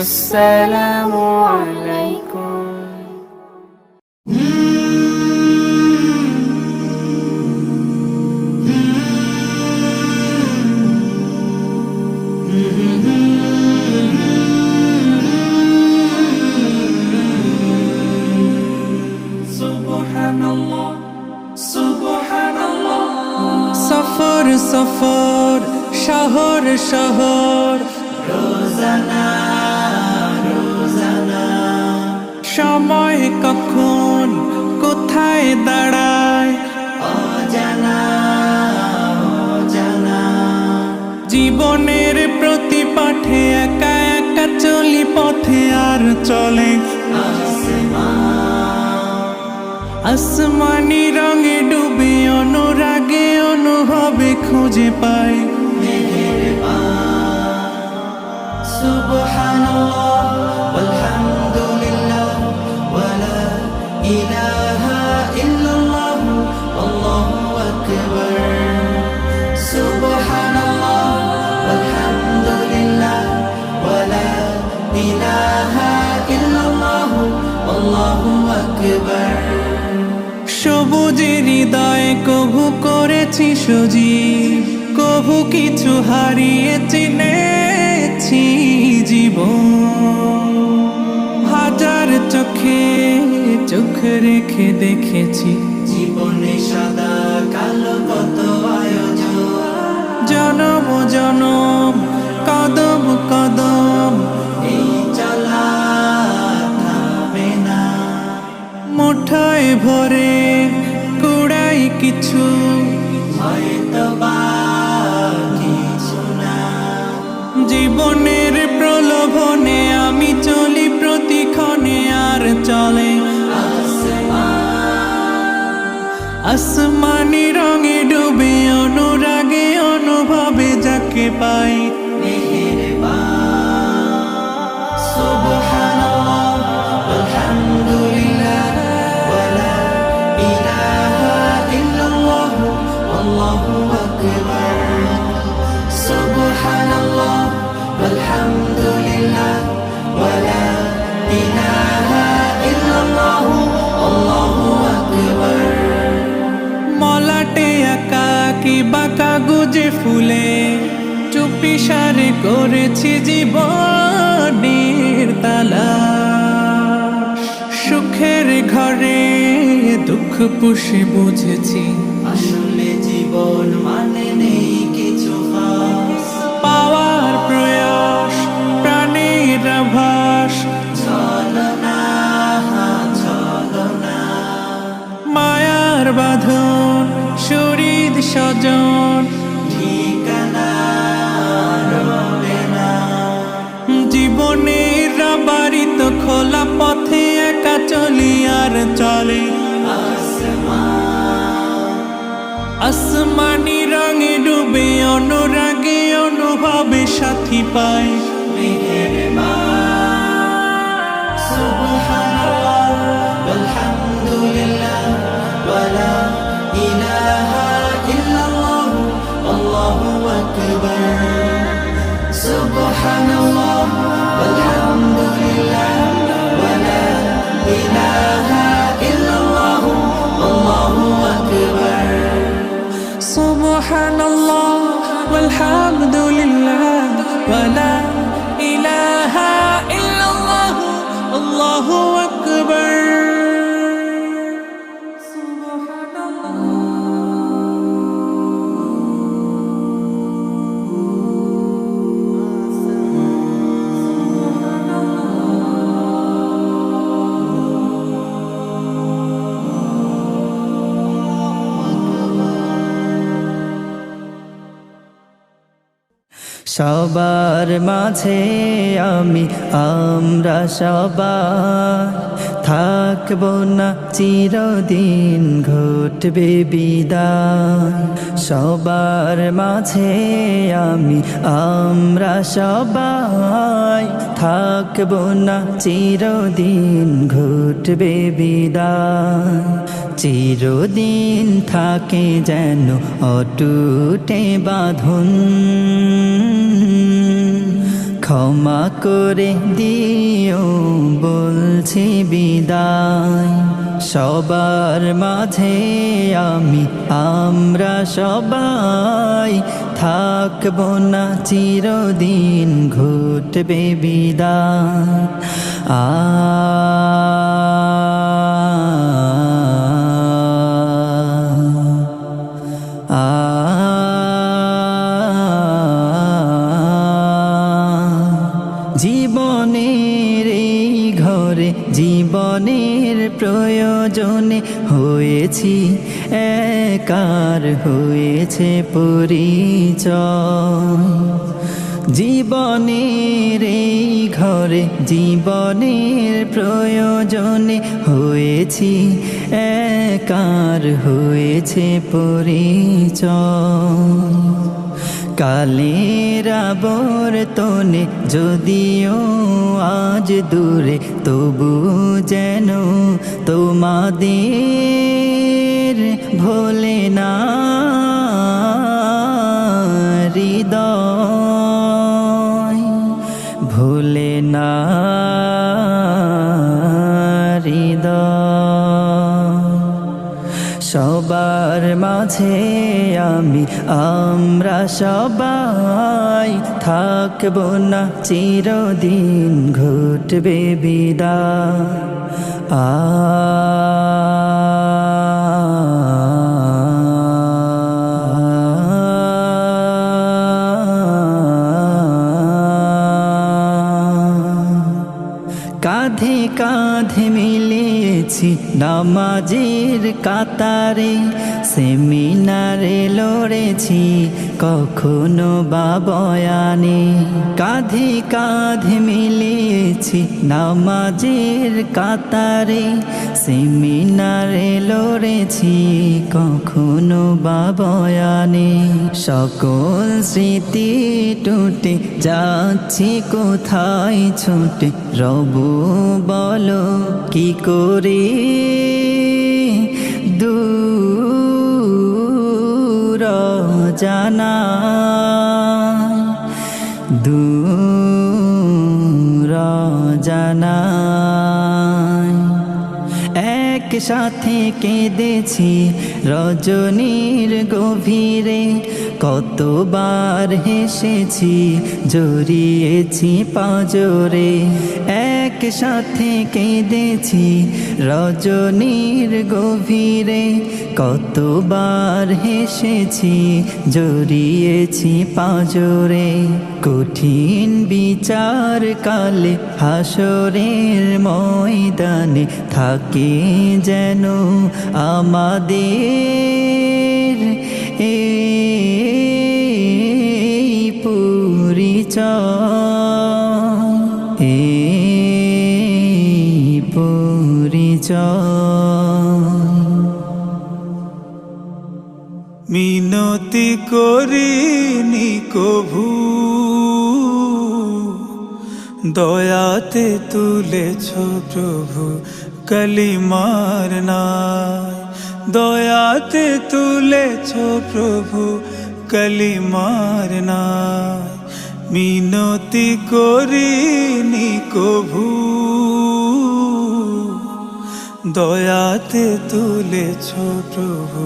আসসালামু আলাইকুম। সফর সফর শহর শহর রোজানা রোজানা সময় কখন কোথায় দাঁড়ায় অজানা অজানা জীবনের প্রতি পাঠে একা একা চলি পথে আর চলে আসমানি রঙে ডুবে অনুরাগে অনুভবে খুঁজে পাই সুবহানাল্লাহ ওয়ালহামদুলিল্লাহ ওয়ালা ইলাহা ইল্লাল্লাহ আল্লাহু আকবার। সুবহানাল্লাহ ওয়ালহামদুলিল্লাহ ওয়ালা ইলাহা ইল্লাল্লাহ আল্লাহু আকবার। সবুজের হৃদয় কভু করেছি সজীব, কভু কিছু হারিয়ে চিনেছি জীবন। হাজার চোখে চোখ রেখে দেখেছি জীবনে সাদা কালো কত আয়োজন, জনম জনম কদম কদম এই চলা থামে না। মুঠোয় ভরে কুড়াই কিছু হয়তো বা কিছু না। জীবনের প্রলোভনে আমি চলি প্রতিক্ষণে আর চলে আসমানি রঙে ডুবে অনুরাগে অনুভবে যাকে পাই সুবহানাল্লাহ ওয়ালহামদুলিল্লাহ ওয়ালা ইলাহা ইল্লাল্লাহ আল্লাহু আকবার। সুবহানাল্লাহ ওয়ালহামদুলিল্লাহ ওয়ালা ইলাহা ইল্লাল্লাহ আল্লাহু আকবার। মলাটে একাকি বাঁকা গুজে ফুলে চুপি সারে করেছি জীবনের তালা। সুখের ঘরে দুঃখ পুষে বুঝেছি আসলে জীবন মানে নেই কিছু খাস, পাওয়ার প্রয়াস প্রাণের আভাস চলো না চলো না। মায়ার বাঁধন শরীর স্বজন ঠিকানা রবে না। জীবনের বাড়িত খোলা পথে একা চলি আর চলে আসমানি রঙে ডুবে অনুরাগে অনুভবে সাথী পাই সুবহানাল্লাহ ওয়ালহামদুলিল্লাহ ওয়ালা ইলাহা ইল্লাল্লাহ আল্লাহু আকবার। সুবহানাল্লাহ ওয়ালহামদুলিল্লাহ ওয়ালা ইলাহা ইল্লাল্লাহ আল্লাহু আকবার। সুবহানাল্লাহ ওয়ালহামদুলিল্লাহ ওয়ালা ইলাহা ইল্লাল্লাহ আল্লাহু আকবার। সবার মাঝে আমরা সবাই থাকবো না চিরদিন, ঘটবে বিদায়। সবার মাঝে আমরা সবাই থাকবো না চিরদিন, ঘটবে বিদায়। চিরদিন থাকে যেন অটুটে বাঁধন, ক্ষমা করে দিও বলছি বিদায়। সবার মাঝে আমরা সবাই থাকবো না চিরদিন, ঘটবে বিদায়। জীবনের এই ঘরে জীবনের প্রয়োজনে হয়েছি একার, হয়েছে পরিচয়। জীবনের এই ঘরে জীবনের প্রয়োজনে হয়েছি একার, হয়েছে পরিচয়। কালের আবর্তনে যদিও আজ দূরে, তবু যেন তোমাদের ভোলে না হৃদয়, ভোলে না হৃদয়। সবার মাঝে আমরা সবাই থাকবো না চিরদিন, ঘটবে বিদায়। কাঁধে কাঁধে মিলেছি নামাজের কাতারে, সেমিনারে লড়েছি কখনো বা বয়ানে। কাঁধে কাঁধে মিলেছি নামাজের কাতারে, সেমিনারে লড়েছি কখনো বা বয়ানে। সকল স্মৃতি টুটে যাচ্ছি কোথায় ছুটে, রবু বলো কি করে দূর জানা, দূর জানা। একসাথে কেঁদেছি রজনীর গভীরে, কতবার হেসেছি জড়িয়েছি পাঁজরে। একসাথে কেঁদেছি রজনীর গভীরে, কতবার হেসেছি জড়িয়েছি পাঁজরে। কঠিন বিচার কালে হাসরের ময়দানে থাকে যেন আমাদের এই পরিচয়, এই পরিচয়। মিনতি করিনি কভু, দয়াতে তুলেছ প্রভু কলিমার নাই। দয়াতে তুলেছ প্রভু কলিমার নাই। মিনতি করিনি কভু, দয়াতে তুলেছ প্রভু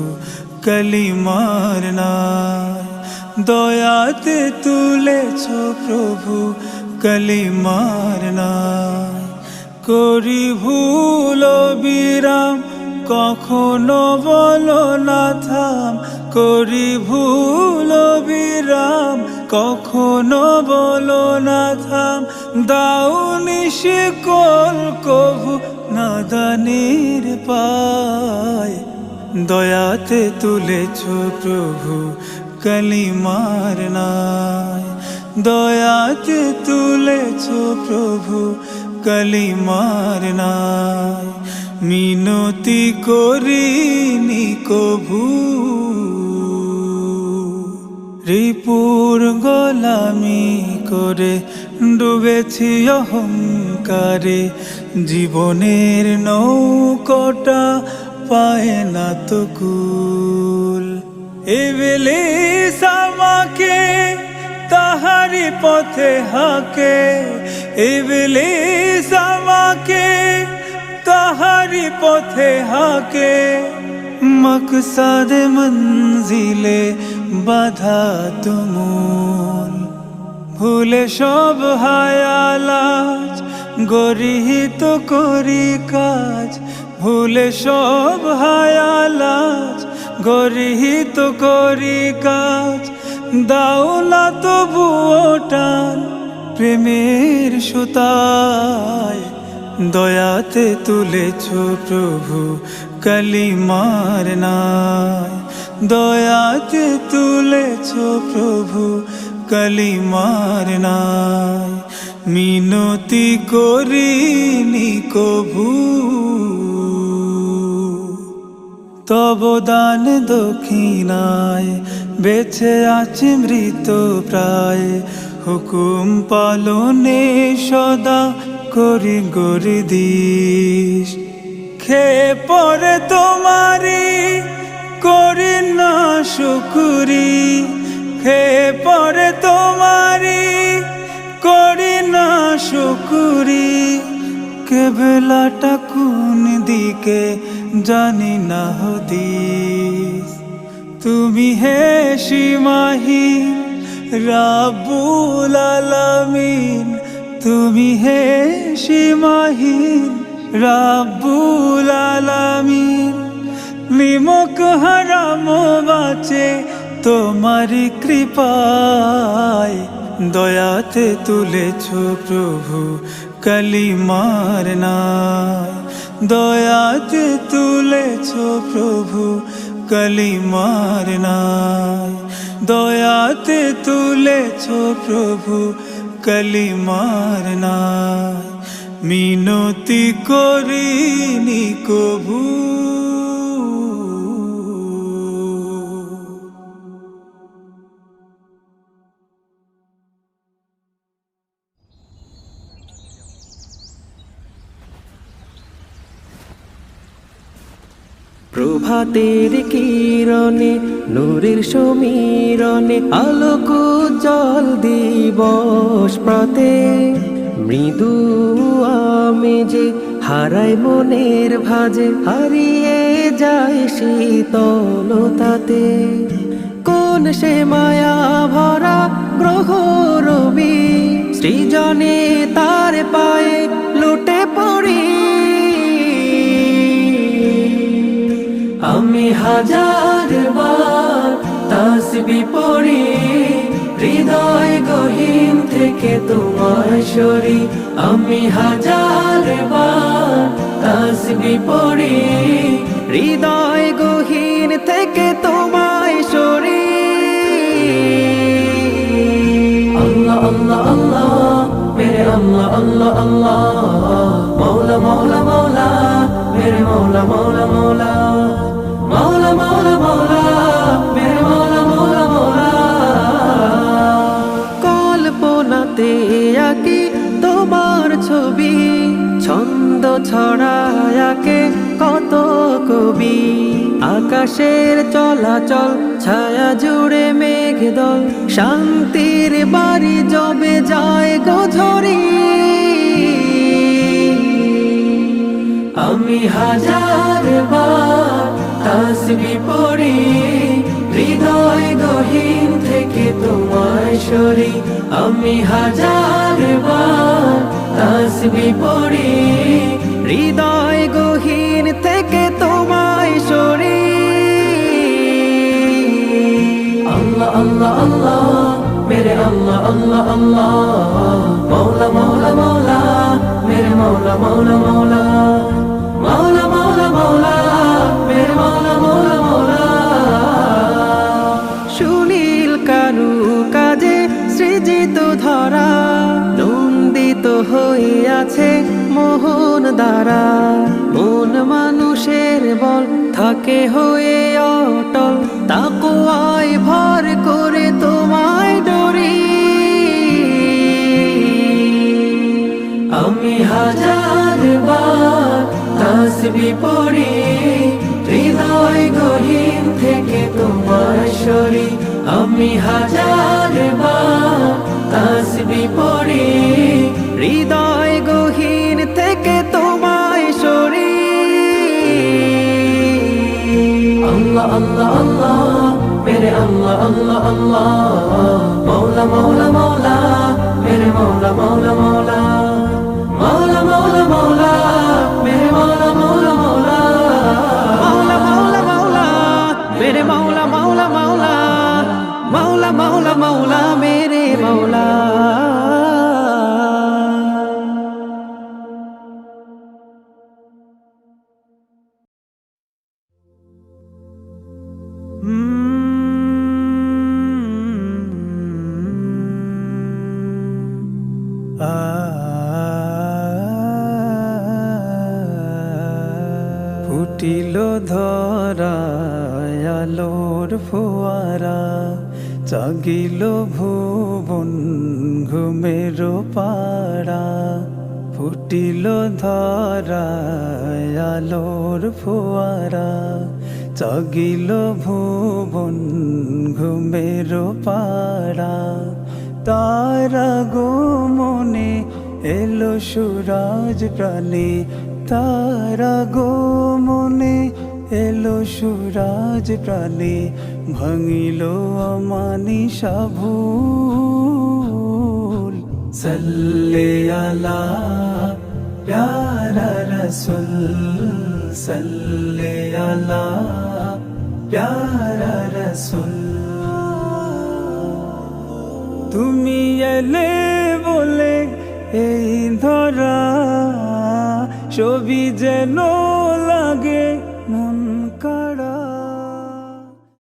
কলিমার নাই। দয়াতে তুলেছ প্রভু কলিমার নাই। করি ভুল বিরাম কখনো বলো না থাম, করি ভুল বিরাম কখনো বলো না থাম। দাউনি শিকল কভু নাদানির পায়। দয়াতে তুলেছ প্রভু কলিমার নাই। দয়াতে তুলেছ প্রভু কলিমার নাই। মিনতি করিনি কভু, রিপুর গোলামি করে ডুবেছি অহংকারে। জীবনের নৌকোটা পায় না তো কুল। ইবলিস আমাকে তাহারি পথে হাকে ইবলিস আমাকে তাহারি পথে হাকে মকসদ মঞ্জিলে বাধা তুমুল ভুলে সব হায়ালাজ গরিহিত করি কাজ ভুলে সব হায়ালাজ গরিহিত করি কাজ দাওলা তবুও টান প্রেমের সুতায় দয়াতে তুলেছ প্রভু কালিমার নাই দয়াতে তুলেছ প্রভু কালিমার নাই মিনতি করিনি কভু তব দান দক্ষিণায় বেছে আছে মৃত প্রায় হুকুম পালনে সদা করি গরিদিস খেয়ে পরে তোমারি করি না শুকুরি খেয়ে পরে তোমারি করি না শুকুরি কেবলাটা কোন দিকে জানি না হদিস তুমি হে সীমাহীন রাব্বুল আলামিন তুমি হে সীমাহীন রাব্বুল আলামিন নিমক হারাম বাঁচে তোমারি কৃপায় দয়াতে তুলেছ প্রভু কালিমার নাই দয়াতে তুলেছ প্রভু কালিমার নাই দয়াতে তুলেছ প্রভু কালিমার নাই মিনতি করিনি কভু প্রভাতের কিরণে নূরের সমীরণে আলোক উজ্জ্বল দিবস প্রাতে মৃদু আমি যে হারাই মনের ভাজে হারিয়ে যায় শীতলতাতে কোন সে মায়া ভরা গ্রহ রবি সৃজনে তার পায়ে লুটে পড়ি আমি হাজার বার তাসবিহ পড়ি হৃদয় গহীন থেকে তোমায় সরি আমি হাজার বার তাসবিহ পড়ি হৃদয় গহীন থেকে তোমায় সরি আল্লাহ আল্লাহ আল্লাহ মেরে আল্লাহ আল্লাহ আল্লাহ মৌলা মৌলা মৌলা মেরে মৌলা মৌলা মৌলা মৌলা মৌলা মৌলা মেরে মৌলা মৌলা মৌলা কল্পনাতে আঁকি তোমার ছবি ছন্দ ছড়ায় আঁকে কত কবি আকাশের চলাচল ছায়া জুড়ে মেঘদল শান্তির বাড়ি জবে যায় গোঝরি আমি হাজার বার তাসবিহ পড়ি হৃদয় গহীন থেকে তোমায় সরি আমি হাজার বার তাসবিহ পড়ি হৃদয় গহীন থেকে তোমায় সরি আল্লাহ আল্লাহ আল্লাহ মেরে আল্লাহ আল্লাহ আল্লাহ মৌলা মৌলা মৌলা মেরে মৌলা মৌলা মৌলা মৌলা মৌলা মৌলা মেরে মৌলা মৌলা মৌলা সুনীল কারু কাজে সৃজিত ধরা নন্দিত হয়ে আছে মোহন দ্বারা মন মানুষের বল থাকে হয়ে অটল তাকওয়ায় ভর করে তোমায় ডরি আমি হাজার বার তাসবিহ পড়ি হৃদয় গহীন থেকে তোমায় সরি আমি হাজার বার তাসবিহ পড়ি, হৃদয় গহীন থেকে তোমায় সরি। আল্লাহ আল্লাহ আল্লাহ মেরে আল্লাহ আল্লাহ আল্লাহ, মৌলা মৌলা মৌলা মেরে মৌলা মৌলা মৌলা, মৌলা মৌলা মৌলা মেরে মৌলা মৌলা মৌলা, মৌলা মৌলা মৌলা মেরে মৌলা মৌলা মৌলা, মৌলা মৌলা মৌলা মেরে মৌলা। ফুটিল ধরায় আলোর ফোয়ারা, জাগিল ভুবন ঘুমের পাড়া। ফুটিল ধরায় আলোর ফোয়ারা, জাগিল ভুবন ঘুমের পাড়া। তারা গো মনে এলো সুরাজ প্রাণে, তারা গো মনে এলো সুরাজ প্রাণে। ভাঙিল অমানিসা ভুল, সাল্লে আলা প্যারা রসুল, সাল্লে আলা প্যারা রসুল। তুমি এলে বলে এই ধরা, ছবি যেন লাগে মন কাড়া।